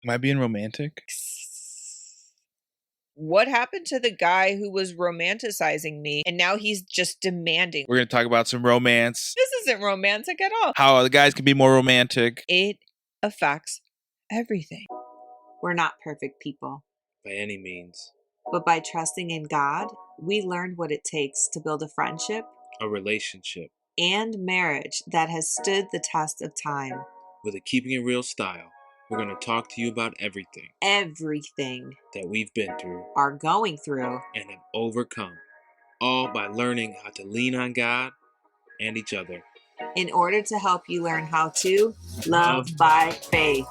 Am I being romantic? What happened to the guy who was romanticizing me and now he's just demanding? We're going to talk about some romance. This isn't romantic at all. How the guys can be more romantic. It affects everything. We're not perfect people. By any means. But by trusting in God, we learned what it takes to build a friendship, A relationship. and marriage that has stood the test of time. With a keeping it real style, we're going to talk to you about everything. Everything That we've been through. are going through. And have overcome. All by learning how to lean on God and each other. In order to help you learn how to love by faith.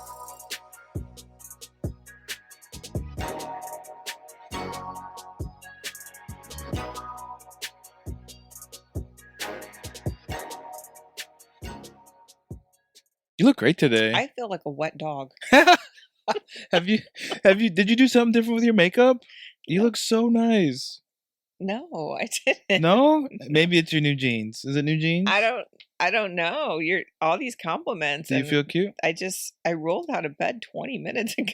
You look great today. I feel like a wet dog. Did you do something different with your makeup? You look so nice. No, I didn't. No? Maybe it's your new jeans. Is it new jeans? I don't know. You're all these compliments. Do you feel cute? I rolled out of bed 20 minutes ago.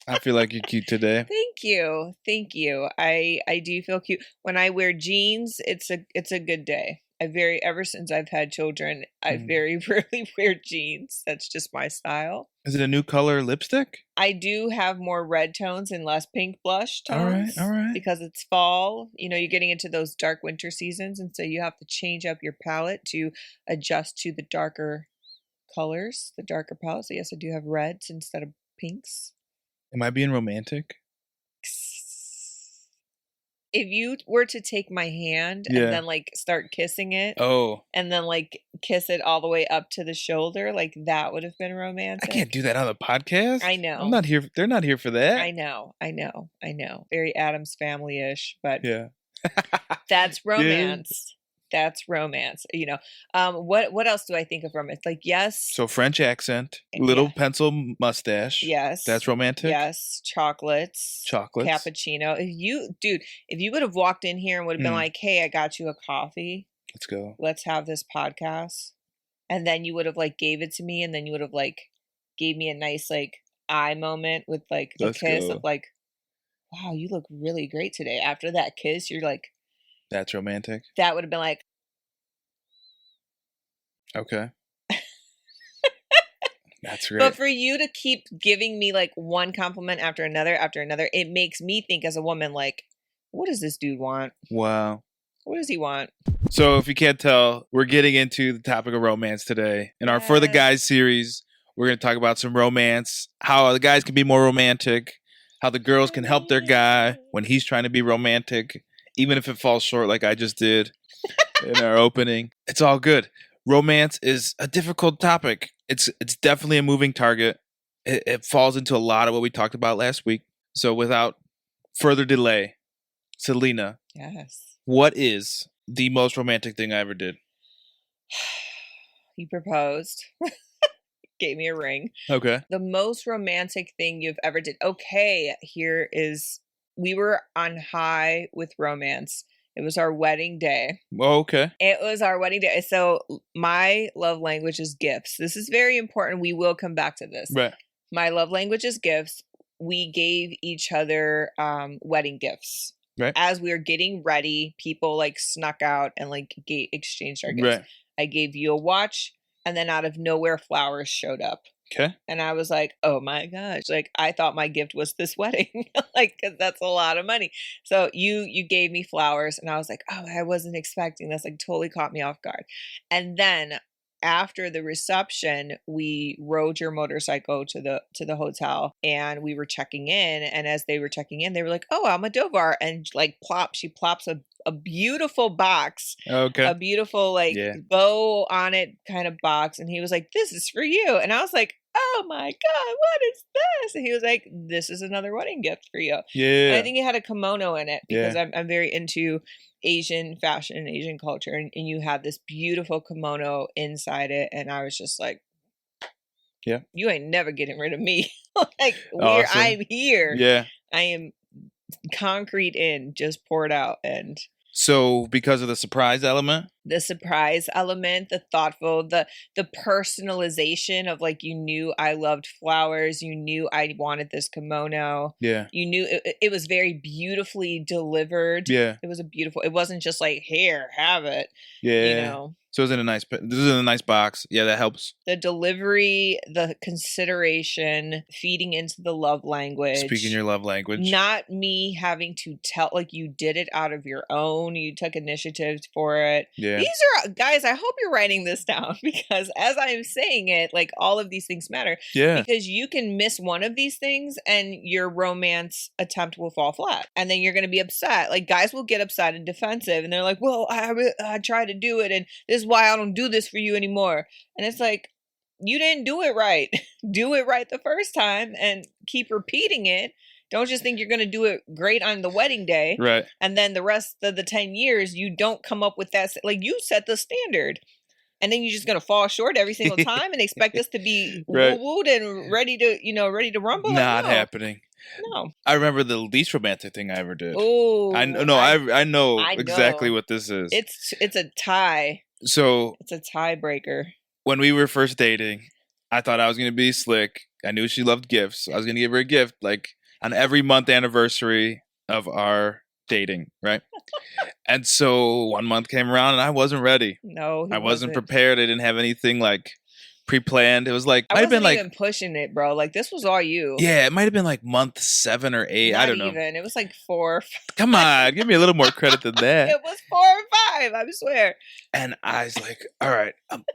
I feel like you're cute today. Thank you. Thank you. I do feel cute. When I wear jeans, it's a good day. Ever since I've had children, I very rarely wear jeans. That's just my style. Is it a new color lipstick? I do have more red tones and less pink blush tones. All right. Because it's fall. You know, you're getting into those dark winter seasons, and so you have to change up your palette to adjust to the darker colors, the darker palette. So yes, I do have reds instead of pinks. Am I being romantic? If you were to take my hand and then like start kissing it, and then like kiss it all the way up to the shoulder, like that would have been romantic. I can't do that on the podcast. I know. I'm not here. They're not here for that. I know. Very Addams Family-ish, but yeah, that's romance. That's romance. You know, what else do I think of romance? Like, yes. So French accent, little pencil mustache. Yes. That's romantic. Yes. Chocolates. Cappuccino. If you would have walked in here and would have been like, hey, I got you a coffee. Let's go. Let's have this podcast. And then you would have like gave it to me, and then you would have like gave me a nice like eye moment with like the kiss of like, wow, you look really great today. After that kiss, you're like, that's romantic. That would have been like, okay. That's great. But for you to keep giving me like one compliment after another, it makes me think as a woman, like, what does this dude want? Wow. What does he want? So if you can't tell, we're getting into the topic of romance today. In our For the Guys series, we're going to talk about some romance, how the guys can be more romantic, how the girls can help their guy when he's trying to be romantic, even if it falls short like I just did in our opening. It's all good. Romance is a difficult topic. It's definitely a moving target. It falls into a lot of what we talked about last week. So without further delay, Selina. Yes. What is the most romantic thing I ever did? You proposed. Gave me a ring. Okay. The most romantic thing you've ever did. Okay, we were on high with romance. It was our wedding day. Oh, okay. It was our wedding day. So my love language is gifts. This is very important. We will come back to this. Right. My love language is gifts. We gave each other wedding gifts. Right. As we were getting ready, people like snuck out and like exchanged our gifts. Right. I gave you a watch, and then out of nowhere, flowers showed up. Okay. And I was like, oh my gosh, like I thought my gift was this wedding, like, cause that's a lot of money. So you gave me flowers, and I was like, oh, I wasn't expecting this, like totally caught me off guard. And then after the reception, we rode your motorcycle to the hotel, and we were checking in. And as they were checking in, they were like, oh, Almodovar. And like she plops a beautiful box. Okay. A beautiful like bow on it kind of box. And he was like, this is for you. And I was like, oh my God, what is this? And he was like, this is another wedding gift for you. Yeah. And I think it had a kimono in it because I'm very into Asian fashion and Asian culture. And you had this beautiful kimono inside it. And I was just like, yeah, you ain't never getting rid of me. Like, awesome. I'm here. Yeah. I am concrete in, just poured out. And So because of the surprise element? The surprise element, the thoughtful, the personalization of like, you knew I loved flowers, you knew I wanted this kimono. Yeah. You knew it was very beautifully delivered. Yeah. It wasn't just like, here, have it. Yeah. You know. So this is in a nice box. Yeah, that helps. The delivery, the consideration, feeding into the love language. Speaking your love language. Not me having to tell, like, you did it out of your own. You took initiative for it. Yeah. These are, guys, I hope you're writing this down, because as I'm saying it, like, all of these things matter. Yeah. Because you can miss one of these things and your romance attempt will fall flat. And then you're going to be upset. Like, guys will get upset and defensive. And they're like, well, I tried to do it. And this is why I don't do this for you anymore. And it's like, you didn't do it right. Do it right the first time and keep repeating it. Don't just think you're going to do it great on the wedding day. Right. And then the rest of the 10 years, you don't come up with that. Like, you set the standard. And then you're just going to fall short every single time and expect us to be right. woo-wooed and ready to rumble? Not happening. No. I remember the least romantic thing I ever did. Oh. I know exactly what this is. It's a tie. So it's a tiebreaker. When we were first dating, I thought I was going to be slick. I knew she loved gifts. So I was going to give her a gift like on every month anniversary of our dating, right? And so 1 month came around and I wasn't ready. No, I wasn't prepared. I didn't have anything like pre-planned. It was like I wasn't even pushing it, bro. Like, this was all you. Yeah, it might have been like month 7 or 8. I don't know. Even. It was like 4 or 5. Come on, give me a little more credit than that. It was 4 or 5, I swear. And I was like, all right,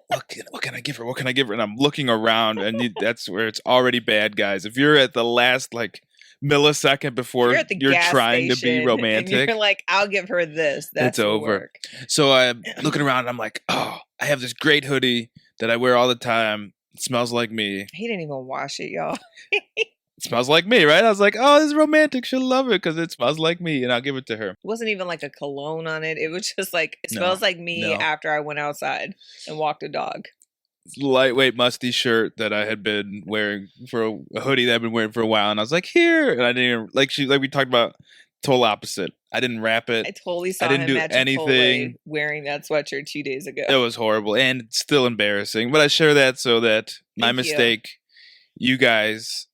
what can I give her? What can I give her? And I'm looking around, and that's where it's already bad, guys. If you're at the last like millisecond before you're trying to be romantic, and you're like, I'll give her this. That's it's over. Work. So I'm looking around, and I'm like, oh, I have this great hoodie that I wear all the time. It smells like me. He didn't even wash it, y'all. It smells like me, right? I was like, oh, this is romantic. She'll love it because it smells like me, and I'll give it to her. It wasn't even like a cologne on it. It was just like, it smells like me after I went outside and walked a dog. Lightweight, musty shirt that I had been wearing for a hoodie that I've been wearing for a while, and I was like, here, and I didn't like we talked about total opposite. I didn't wrap it. I totally saw I didn't him do anything wearing that sweatshirt 2 days ago. It was horrible and still embarrassing, but I share that so that my mistake, you guys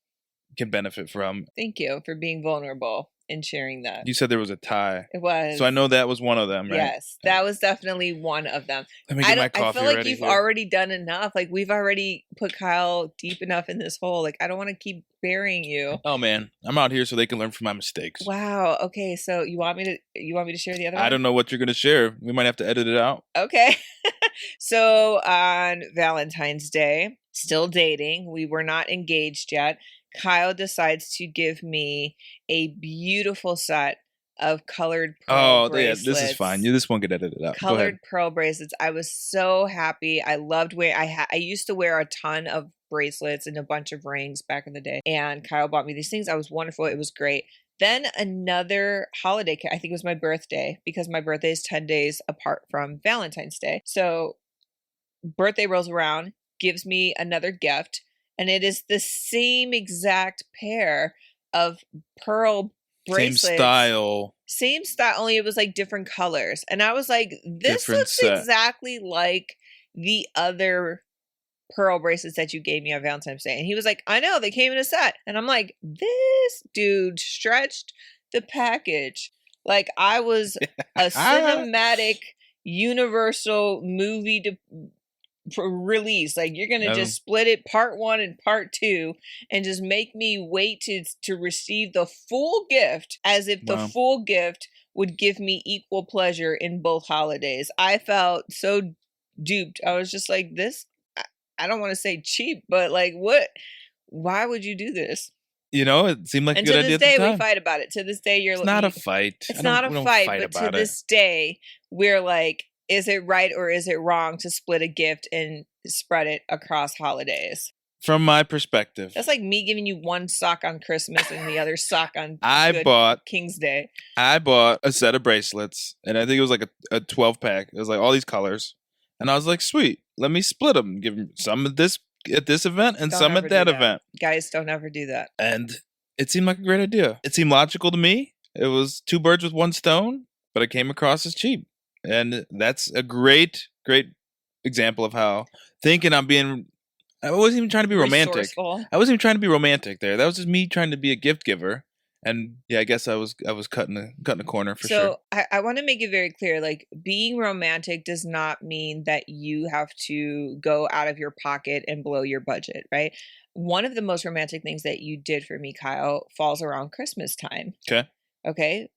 can benefit from. Thank you for being vulnerable and sharing that. You said there was a tie. It was. So I know that was one of them, right? Yes, that was definitely one of them. Let me get my coffee I feel like ready you've here. already done enough. Like, we've already put Kyle deep enough in this hole. Like, I don't want to keep burying you. Oh man, I'm out here so they can learn from my mistakes. Wow. Okay, so you want me to share the other one? I don't know what you're going to share. We might have to edit it out. Okay. So on Valentine's Day, still dating, we were not engaged yet. Kyle decides to give me a beautiful set of colored pearl bracelets. Yeah, this is fine. This won't get edited out. Colored pearl bracelets. I was so happy. I loved I used to wear a ton of bracelets and a bunch of rings back in the day. And Kyle bought me these things. I was wonderful. It was great. Then another holiday, I think it was my birthday, because my birthday is 10 days apart from Valentine's Day. So birthday rolls around, gives me another gift. And it is the same exact pair of pearl bracelets. Same style, only it was like different colors. And I was like, this looks exactly like the other pearl bracelets that you gave me on Valentine's Day. And he was like, I know, they came in a set. And I'm like, this dude stretched the package like I was a cinematic universal movie release. Like, you're gonna just split it part 1 and part 2 and just make me wait to receive the full gift, as if the full gift would give me equal pleasure in both holidays. I felt so duped. I was just like, this, I don't want to say cheap, but like, what, why would you do this? You know, it seemed like a good idea. And to this day, we fight about it. To this day, it's not a fight. It's not a fight, but to this day, we're like, is it right or is it wrong to split a gift and spread it across holidays? From my perspective, that's like me giving you one sock on Christmas and the other sock on King's Day. I bought a set of bracelets, and I think it was like a 12-pack. It was like all these colors, and I was like, sweet, let me split them, give them some of this at this event and some at that event. Guys, don't ever do that. And it seemed like a great idea. It seemed logical to me. It was 2 birds with 1 stone. but it came across as cheap. And that's a great example of how thinking I'm being, I wasn't even trying to be romantic. Resourceful. I wasn't even trying to be romantic there. That was just me trying to be a gift giver. And yeah, I guess I was cutting a corner for sure. So I want to make it very clear, like being romantic does not mean that you have to go out of your pocket and blow your budget, right? One of the most romantic things that you did for me, Kyle, falls around Christmas time. Okay.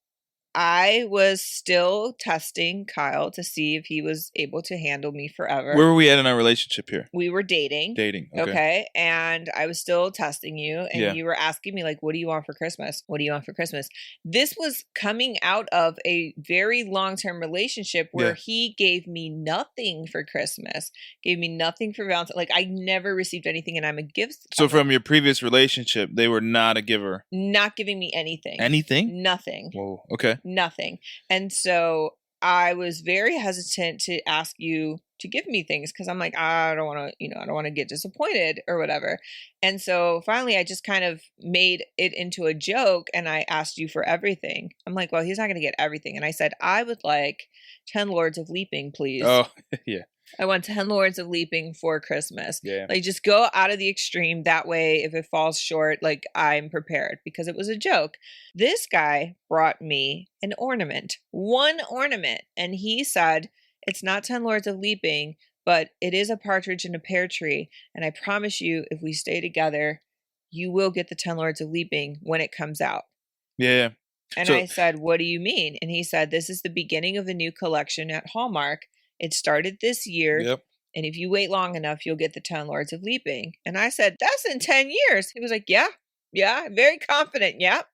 I was still testing Kyle to see if he was able to handle me forever. Where were we at in our relationship here? We were dating. Okay. And I was still testing you. And you were asking me, like, what do you want for Christmas? What do you want for Christmas? This was coming out of a very long-term relationship where he gave me nothing for Christmas, gave me nothing for Valentine's. Like, I never received anything, and I'm a gift. So from your previous relationship, they were not a giver? Not giving me anything. Anything? Nothing. Whoa. Okay. Nothing. And so I was very hesitant to ask you to give me things because I'm like, I don't want to, I don't want to get disappointed or whatever. And so finally I just kind of made it into a joke and I asked you for everything. I'm like, well, he's not going to get everything. And I said, I would like 10 Lords of Leaping, please. Oh, yeah. I want 10 Lords of Leaping for Christmas. Yeah. Like, just go out of the extreme. That way, if it falls short, like, I'm prepared because it was a joke. This guy brought me an ornament, one ornament. And he said, it's not 10 Lords of Leaping, but it is a partridge in a pear tree. And I promise you, if we stay together, you will get the 10 Lords of Leaping when it comes out. Yeah. And I said, what do you mean? And he said, this is the beginning of a new collection at Hallmark. It started this year. Yep. And if you wait long enough, you'll get the 10 Lords of Leaping. And I said, that's in 10 years. He was like, yeah, very confident. Yep.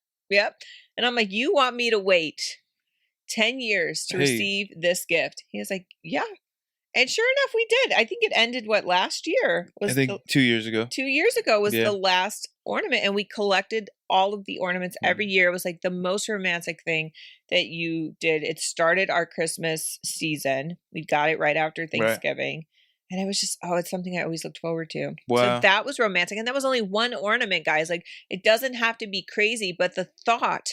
And I'm like, you want me to wait 10 years to receive this gift? He was like, yeah. And sure enough, we did. I think it ended last year? I think 2 years ago. 2 years ago was the last ornament. And we collected all of the ornaments every year. It was like the most romantic thing that you did. It started our Christmas season. We got it right after Thanksgiving. Right. And it was just, it's something I always looked forward to. Wow. So that was romantic. And that was only one ornament, guys. Like, it doesn't have to be crazy, but the thought,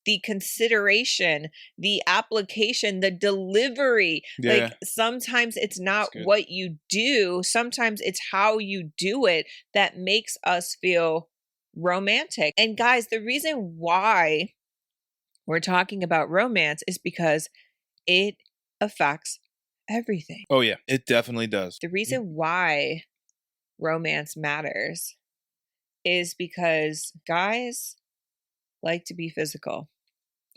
the consideration, the application, the delivery. Like, sometimes it's not what you do. Sometimes it's how you do it that makes us feel romantic. And guys, the reason why we're talking about romance is because it affects everything. Oh yeah, it definitely does. The reason why romance matters is because guys like to be physical.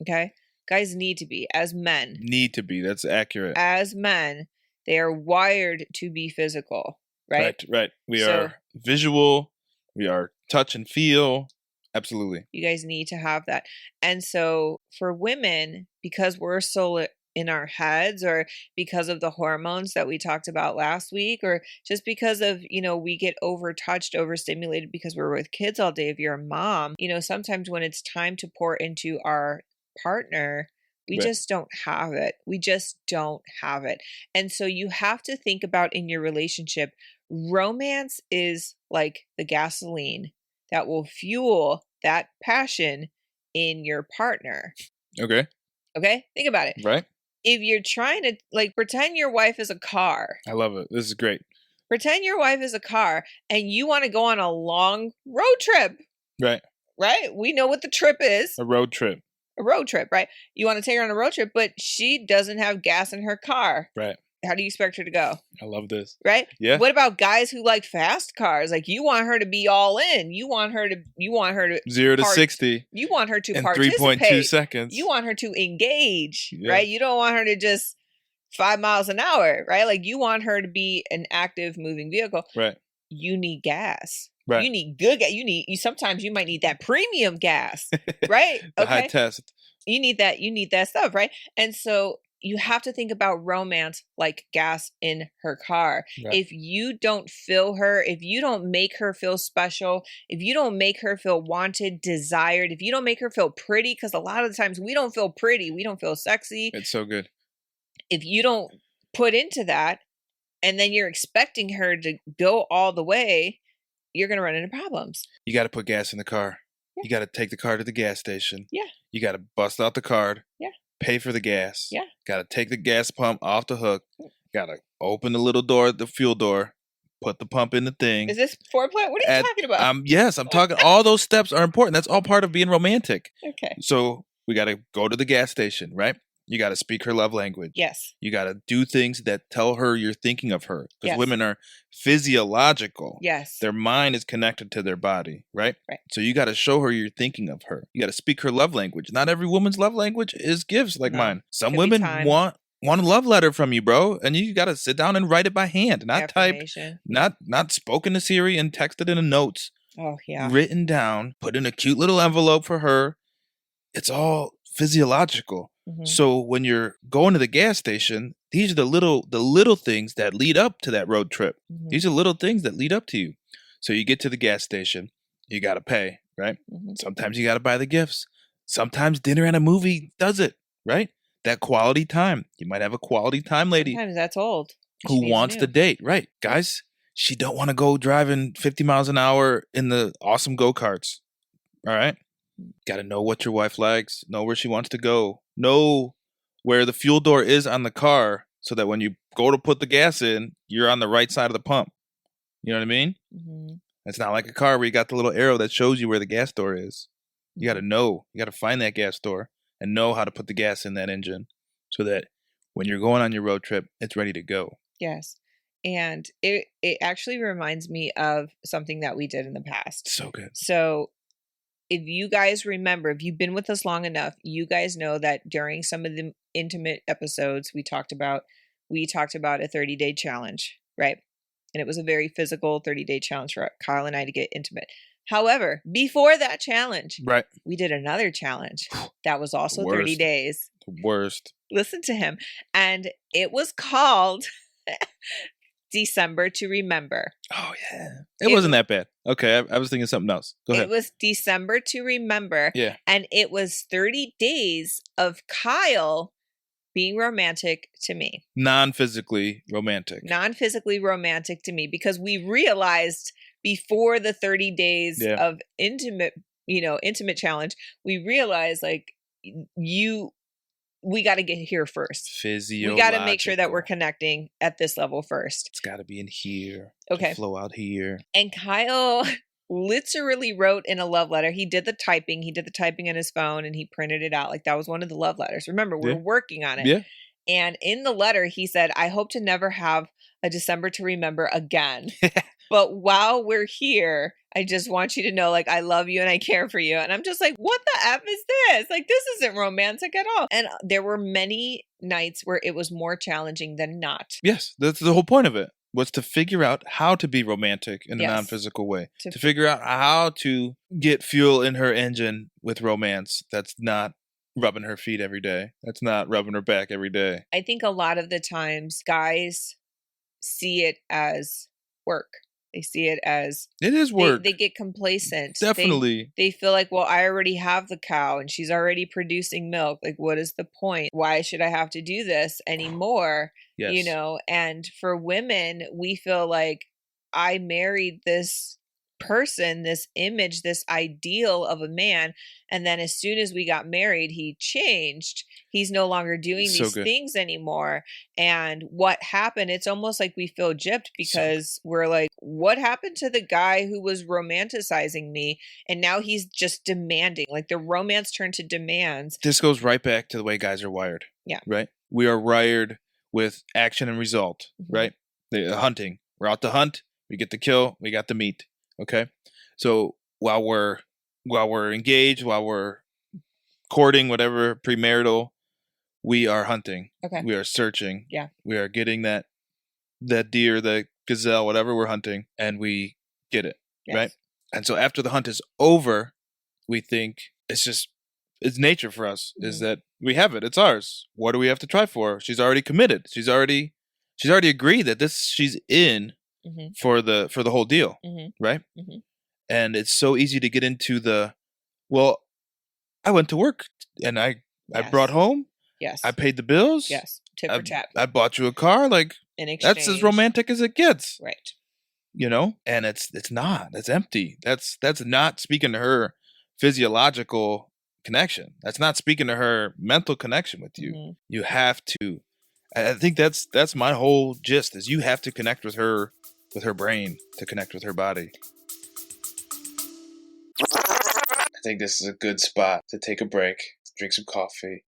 Okay? Guys need to be, as men. Need to be. That's accurate. As men, they are wired to be physical, right? Right. We are visual. We are touch and feel. Absolutely. You guys need to have that. And so for women, because we're so in our heads, or because of the hormones that we talked about last week, or just because of, we get overtouched, overstimulated because we're with kids all day. If you're a mom, sometimes when it's time to pour into our partner, we just don't have it. We just don't have it. And so you have to think about in your relationship, romance is like the gasoline that will fuel that passion in your partner. Okay. Think about it. Right. If you're trying to, pretend your wife is a car. I love it. This is great. Pretend your wife is a car and you want to go on a long road trip. Right. We know what the trip is. A road trip. A road trip, right? You want to take her on a road trip, but she doesn't have gas in her car. Right. How do you expect her to go? I love this. Right? Yeah. What about guys who like fast cars? Like, you want her to be all in. You want her to 0 to 60. You want her to in participate. 3.2 seconds. You want her to engage, right? You don't want her to just 5 miles an hour, right? Like, you want her to be an active moving vehicle. Right. You need gas. Right. You need good gas. Sometimes you might need that premium gas, right? The high test. You need that stuff, right? And so you have to think about romance like gas in her car. Right. If you don't fill her, if you don't make her feel special, if you don't make her feel wanted, desired, if you don't make her feel pretty, because a lot of the times we don't feel pretty, we don't feel sexy. It's so good. If you don't put into that, and then you're expecting her to go all the way, you're going to run into problems. You got to put gas in the car. Yeah. You got to take the car to the gas station. Yeah. You got to bust out the card. Yeah. pay for the gas. Yeah. Gotta take the gas pump off the hook. Gotta open the little door, the fuel door, put the pump in the thing. Is this foreplay? What are you talking about? Yes, I'm talking. All those steps are important. That's all part of being romantic. Okay. So we got to go to the gas station, right? You got to speak her love language. Yes. You got to do things that tell her you're thinking of her. Because Yes. women are physiological. Yes. Their mind is connected to their body, right? Right. So you got to show her you're thinking of her. You got to speak her love language. Not every woman's love language is gifts like No. mine. Some Could be women time. want a love letter from you, bro, and you got to sit down and write it by hand, not type, Affirmation. not spoken to Siri and texted in a notes. Oh, yeah. Written down, put in a cute little envelope for her. It's all physiological. Mhm. So when you're going to the gas station, these are the little things that lead up to that road trip. Mhm. These are little things that lead up to you. So you get to the gas station, you got to pay, right? Mhm. Sometimes you got to buy the gifts. Sometimes dinner and a movie does it, right? That quality time. You might have a quality time lady Sometimes that's old. She who needs wants new. to date, right? Guys, she don't want to go driving 50 miles an hour in the awesome go-karts. All right? Got to know what your wife likes, know where she wants to go, know where the fuel door is on the car so that when you go to put the gas in, you're on the right side of the pump. You know what I mean? Mhm. It's not like a car where you got the little arrow that shows you where the gas door is. You got to know. You got to find that gas door and know how to put the gas in that engine so that when you're going on your road trip, it's ready to go. Yes. And it actually reminds me of something that we did in the past. So good. So if you guys remember, if you've been with us long enough, you guys know that during some of the intimate episodes we talked about a 30-day challenge, right? And it was a very physical 30-day challenge for Kyle and I to get intimate. However, before that challenge, Right. we did another challenge that was also Worst. 30 days. The worst. Listen to him. And it was called December to Remember. Oh, yeah. It wasn't that bad. Okay. I was thinking something else. Go ahead. It was December to Remember. Yeah. And it was 30 days of Kyle being romantic to me. Non-physically romantic. Non-physically romantic to me, because we realized before the 30 days Yeah. of intimate challenge, we realized like we got to get here first. Physiological. We got to make sure that we're connecting at this level first. It's got to be in here. Okay. To flow out here. And Kyle literally wrote in a love letter. He did the typing on his phone and he printed it out. Like that was one of the love letters. Remember, we're Yeah. working on it. Yeah. And in the letter, he said, I hope to never have a December to remember again. But while we're here, I just want you to know, like, I love you and I care for you. And I'm just like, what the F is this? Like, this isn't romantic at all. And there were many nights where it was more challenging than not. Yes. That's the whole point of it. Was to figure out how to be romantic in a Yes. non-physical way. To To figure out how to get fuel in her engine with romance that's not rubbing her feet every day. That's not rubbing her back every day. I think a lot of the times guys see it as work. They see it as It is work. They get complacent. Definitely. They feel like, well, I already have the cow and she's already producing milk. Like, what is the point? Why should I have to do this anymore? Yes. You know, and for women, we feel like I married this person, this image, this ideal of a man. And then as soon as we got married, he changed. He's no longer doing So these good. things anymore. And what happened? It's almost like we feel gypped because we're like, what happened to the guy who was romanticizing me? And now he's just demanding. Like the romance turned to demands. This goes right back to the way guys are wired. Yeah. Right? We are wired with action and result, Mhm. right? The hunting. We're out to hunt. We get the kill. We got the meat. Okay? So while we're engaged, while we're courting, whatever, premarital, we are hunting. Okay. We are searching. Yeah. We are getting that deer, the gazelle, whatever we're hunting, and we get it. Yes. Right? And so after the hunt is over, we think it's nature for us, is that we have it. It's ours. What do we have to try for? She's already committed. She's already agreed that she's in Mhm. for the whole deal. Mhm. Right? Mhm. And it's so easy to get into I went to work and I Yes. brought home. Yes. I paid the bills. Yes. Tit for tat. I bought you a car. Like, In exchange. that's as romantic as it gets. Right. You know? And it's not. It's empty. That's not speaking to her physiological connection. That's not speaking to her mental connection with you. Mhm. You have to. I think that's my whole gist is you have to connect with her brain to connect with her body. I think this is a good spot to take a break, to drink some coffee.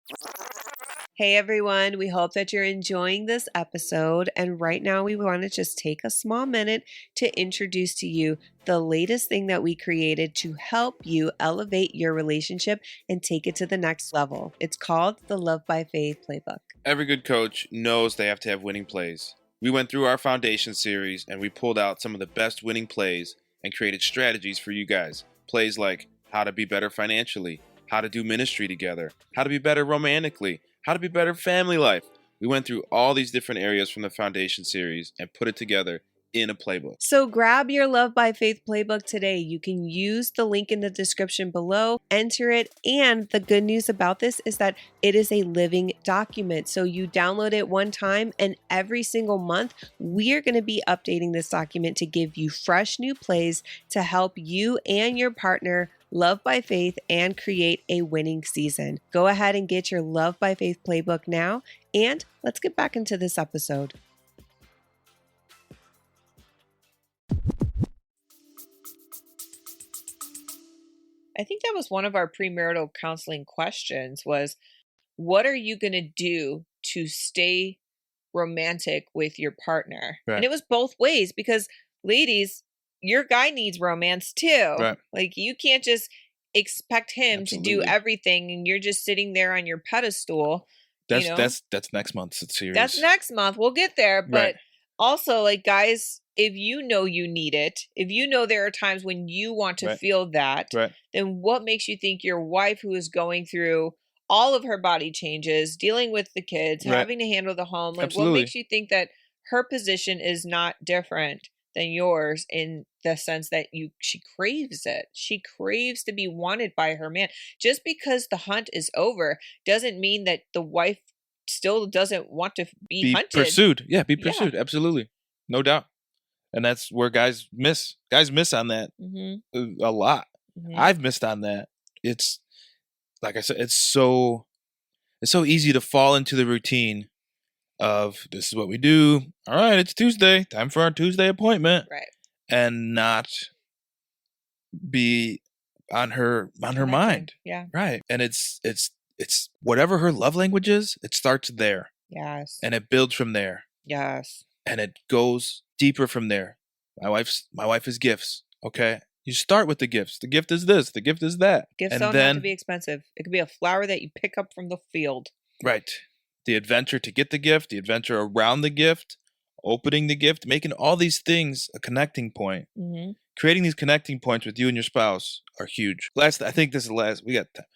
Hey everyone, we hope that you're enjoying this episode. And right now, we want to just take a small minute to introduce to you the latest thing that we created to help you elevate your relationship and take it to the next level. It's called the Love by Faith Playbook. Every good coach knows they have to have winning plays. We went through our foundation series and we pulled out some of the best winning plays and created strategies for you guys. Plays like how to be better financially, how to do ministry together, how to be better romantically, how to be better family life. We went through all these different areas from the foundation series and put it together in a playbook. So grab your Love by Faith playbook today. You can use the link in the description below, enter it, and the good news about this is that it is a living document. So you download it one time, and every single month, we are going to be updating this document to give you fresh new plays to help you and your partner love by faith and create a winning season. Go ahead and get your Love by Faith playbook now, and let's get back into this episode. I think that was one of our premarital counseling questions was, what are you going to do to stay romantic with your partner? Right. And it was both ways because ladies, your guy needs romance too. Right. Like you can't just expect him to do Absolutely. everything and you're just sitting there on your pedestal. That's you know? that's next month's series. That's next month. We'll get there. But Right. also, like, guys, if you know you need it, if you know there are times when you want to Right. feel that, Right. then what makes you think your wife, who is going through all of her body changes, dealing with the kids, Right. having to handle the home, like, Absolutely. what makes you think that her position is not different than yours in the sense that she craves it. She craves to be wanted by her man. Just because the hunt is over doesn't mean that the wife still doesn't want to be hunted. Pursued. Yeah, be Yeah. pursued. Absolutely. No doubt. And that's where guys miss. Guys miss on that a lot. I've missed on that. It's like I said, it's so easy to fall into the routine of this is what we do. All right, it's Tuesday. Time for our Tuesday appointment. Right. And not be on her mind. Yeah. Right. And it's whatever her love language is, it starts there. Yes. And it builds from there. Yes. And it goes deeper from there. My wife is gifts. Okay. You start with the gifts. The gift is this. The gift is that. Gifts and don't then, have to be expensive. It could be a flower that you pick up from the field. Right. The adventure to get the gift, the adventure around the gift, opening the gift, making all these things a connecting point. Creating these connecting points with you and your spouse are huge. I think this is the last.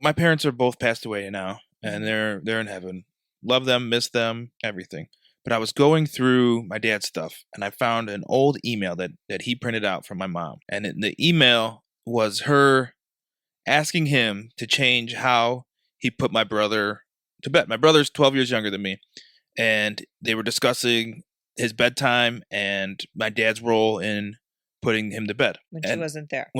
My parents are both passed away now, and they're in heaven. Love them, miss them, everything. But I was going through my dad's stuff, and I found an old email that he printed out from my mom. And the email was her asking him to change how he put my brother to bed. My brother's 12 years younger than me, and they were discussing his bedtime and my dad's role in putting him to bed. When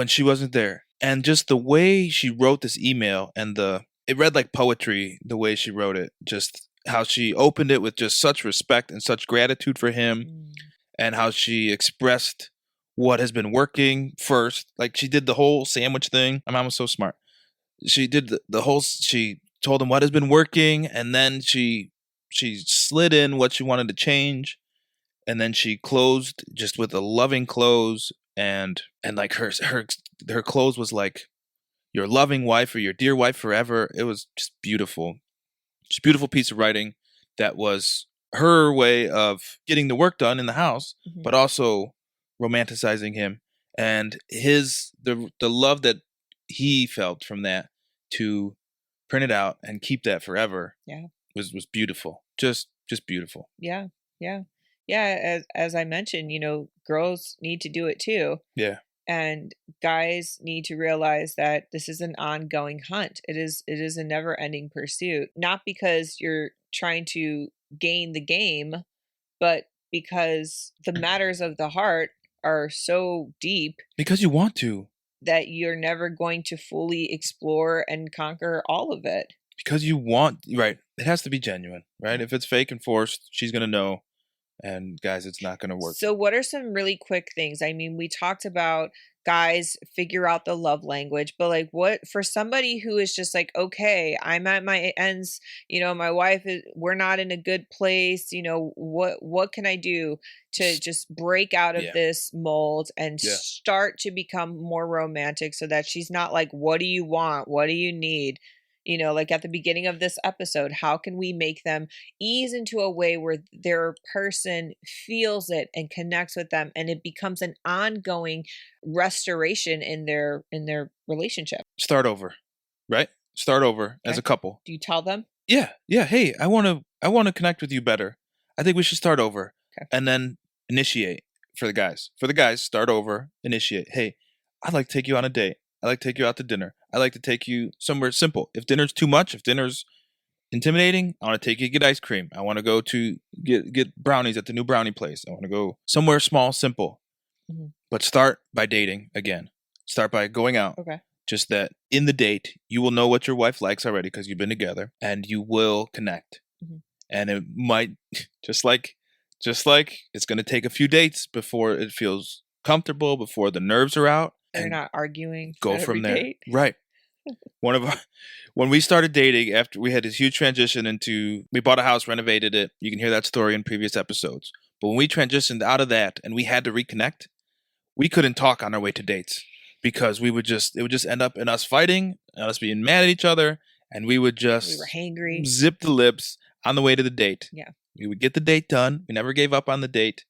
she wasn't there. And just the way she wrote this email and it read like poetry, the way she wrote it, just how she opened it with just such respect and such gratitude for him, and how she expressed what has been working first. Like she did the whole sandwich thing. My mom was so smart. She did the whole, she told him what has been working, and then she slid in what she wanted to change. And then she closed just with a loving close, and like her close was like, your loving wife or your dear wife forever. It was just beautiful. Just a beautiful piece of writing that was her way of getting the work done in the house, but also romanticizing him and the love that he felt from that, to print it out and keep that forever. Yeah. Was beautiful. Just beautiful. Yeah. Yeah. Yeah, as I mentioned, girls need to do it too. Yeah. And guys need to realize that this is an ongoing hunt. It is a never-ending pursuit. Not because you're trying to gain the game, but because the matters of the heart are so deep. Because you want to. that you're never going to fully explore and conquer all of it. Because you want, right? It has to be genuine, right? If it's fake and forced, she's gonna know. And guys, it's not gonna work. So, what are some really quick things? I mean, we talked about guys figure out the love language, but like, what for somebody who is just like, okay, I'm at my ends, my wife is, we're not in a good place, what can I do to just break out of Yeah. this mold and Yeah. start to become more romantic so that she's not like, what do you want? What do you need? Like at the beginning of this episode, how can we make them ease into a way where their person feels it and connects with them, and it becomes an ongoing restoration in their relationship? Start over, right? Start over as Okay. a couple. Do you tell them? Yeah. Hey, I want to connect with you better. I think we should start over. Okay. And then initiate for the guys. For the guys, start over, initiate. Hey, I'd like to take you on a date. I'd like to take you out to dinner. I'd like to take you somewhere simple. If dinner's too much, if dinner's intimidating, I want to take you to get ice cream. I want to go to get brownies at the new brownie place. I want to go somewhere small, simple. Mhm. But start by dating again. Start by going out. Okay. Just that in the date, you will know what your wife likes already because you've been together, and you will connect. Mhm. And it might just like it's going to take a few dates before it feels comfortable, before the nerves are out. They're And not arguing. go at from every there. date. Right. When we started dating, after we had this huge transition into, we bought a house, renovated it. You can hear that story in previous episodes. But when we transitioned out of that and we had to reconnect, we couldn't talk on our way to dates because it would just end up in us fighting, and us being mad at each other, and we would just We were hangry. zip the lips on the way to the date. Yeah. We would get the date done. We never gave up on the date.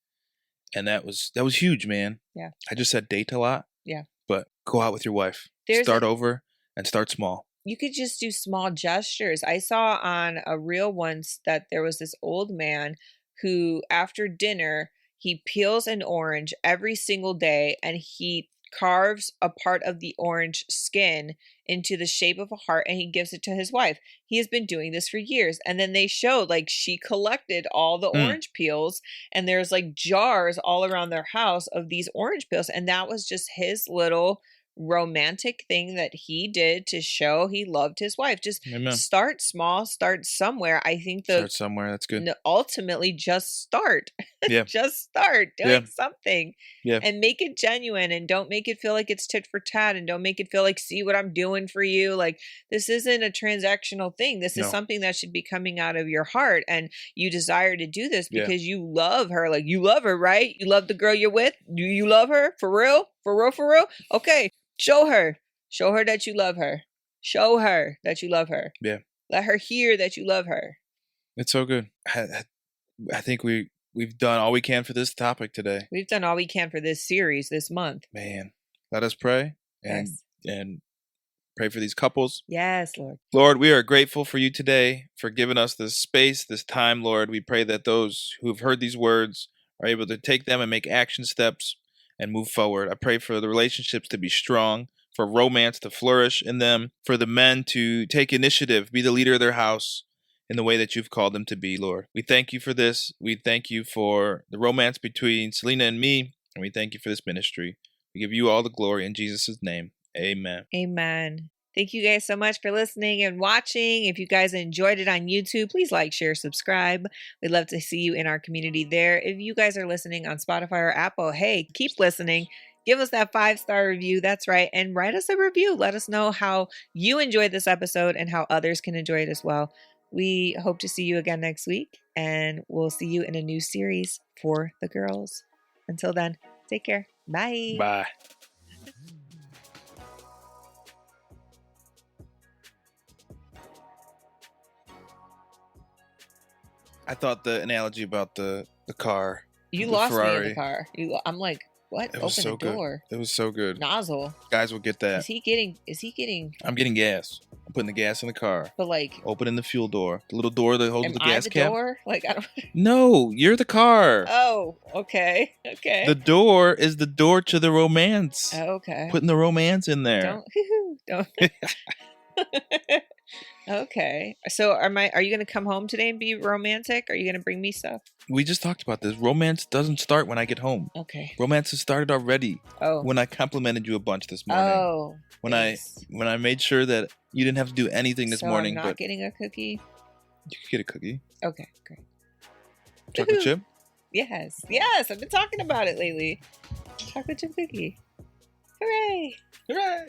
And that was huge, man. Yeah. I just said date a lot. Yeah. But go out with your wife. There's Start over and start small. You could just do small gestures. I saw on a reel once that there was this old man who, after dinner, he peels an orange every single day and he carves a part of the orange skin into the shape of a heart and he gives it to his wife. He has been doing this for years. And then they showed like she collected all the orange peels, and there's like jars all around their house of these orange peels. And that was just his little romantic thing that he did to show he loved his wife. Just Amen. start small, start somewhere. I think Start somewhere. That's good. ultimately just start. Yeah. Just start doing something. Yeah. And make it genuine, and don't make it feel like it's tit for tat, and don't make it feel like, see what I'm doing for you. Like, this isn't a transactional thing. This is something that should be coming out of your heart, and you desire to do this because you love her. Like, you love her, right? You love the girl you're with. Do you love her? For real? For real? For real? Okay. Show her that you love her. Show her that you love her. Yeah. Let her hear that you love her. It's so good. I think we've done all we can for this topic today. We've done all we can for this series this month. Man, let us pray and pray for these couples. Yes, Lord. Lord, we are grateful for you today, for giving us this space, this time, Lord. We pray that those who have heard these words are able to take them and make action steps and move forward. I pray for the relationships to be strong, for romance to flourish in them, for the men to take initiative, be the leader of their house in the way that you've called them to be, Lord. We thank you for this. We thank you for the romance between Selina and me, and we thank you for this ministry. We give you all the glory in Jesus' name. Amen. Amen. Thank you guys so much for listening and watching. If you guys enjoyed it on YouTube, please like, share, subscribe. We'd love to see you in our community there. If you guys are listening on Spotify or Apple, hey, keep listening. Give us that 5-star review. That's right. And write us a review. Let us know how you enjoyed this episode and how others can enjoy it as well. We hope to see you again next week, and we'll see you in a new series for the girls. Until then, take care. Bye. Bye. I thought the analogy about the car. You the lost Ferrari, me in the car. I'm like, what? It was Open so the door. good. It was so good. Nozzle. Guys will get that. Is he getting I'm getting gas. I'm putting the gas in the car. but like, Opening the fuel door. The little door that holds am the I gas the cap. door? Like, I don't No, you're the car. Oh, okay. Okay. The door is the door to the romance. Okay. Putting the romance in there. Don't Okay. So are you going to come home today and be romantic? Are you going to bring me stuff? We just talked about this. Romance doesn't start when I get home. Okay. Romance has started already. Oh. When I complimented you a bunch this morning. Oh. When thanks. I made sure that you didn't have to do anything this So morning. I'm not But getting a cookie? you could get a cookie. Okay, great. Chocolate Woohoo. chip? Yes. Yes, I've been talking about it lately. Chocolate chip cookie. Hooray. Hooray!